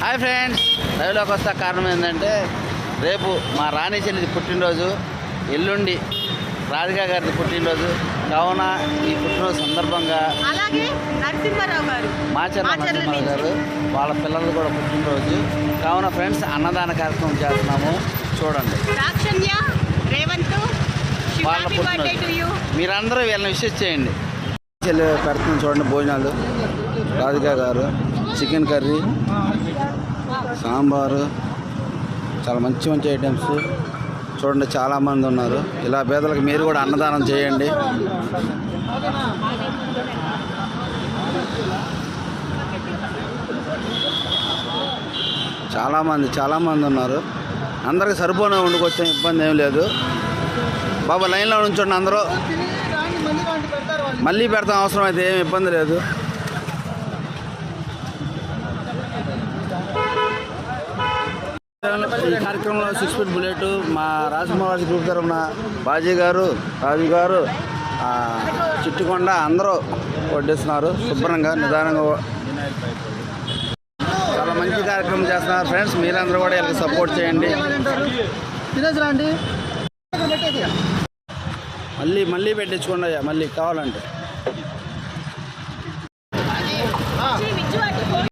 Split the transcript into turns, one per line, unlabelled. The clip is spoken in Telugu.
హాయ్ ఫ్రెండ్స్, లైవ్లోకి వస్తా కారణం ఏంటంటే రేపు మా రాణి చెల్లిది పుట్టినరోజు, ఎల్లుండి రాధిక గారిది పుట్టినరోజు. కావున ఈ పుట్టినరోజు సందర్భంగా మాచర్ల నరసింహారావు గారు వాళ్ళ పిల్లలు కూడా పుట్టినరోజు. కావున ఫ్రెండ్స్ అన్నదాన కార్యక్రమం చేస్తున్నాము, చూడండి. వాళ్ళ పుట్టినరోజు మీరందరూ వీళ్ళని విషెస్ చేయండి. చెల్లి పెడుతున్నాం చూడండి. భోజనాలు రాధిక గారు చికెన్ కర్రీ, సాంబారు, చాలా మంచి మంచి ఐటమ్స్ చూడండి. చాలామంది ఉన్నారు. ఇలా పేదలకు మీరు కూడా అన్నదానం చేయండి. చాలామంది ఉన్నారు. అందరికి సరిపోనే వండుకొచ్చాం, ఇబ్బంది ఏం లేదు. బాబా లైన్లో ఉంచండి, అందరూ మళ్ళీ పెడతాం, అవసరం అయితే ఏమి ఇబ్బంది లేదు. ఈ కార్యక్రమంలో 6 ఫీట్ బుల్లెట్ మా రాజమహారాజు గ్రూప్ తరఫున బాజీ గారు, రాజు గారు, చిట్టుకొండ అందరూ వడ్డిస్తున్నారు. శుభ్రంగా నిదానంగా చాలా మంచి కార్యక్రమం చేస్తున్నారు ఫ్రెండ్స్. మీరందరూ కూడా వీళ్ళకి సపోర్ట్ చేయండి. మళ్ళీ పెట్టించుకోండి మళ్ళీ కావాలంటే.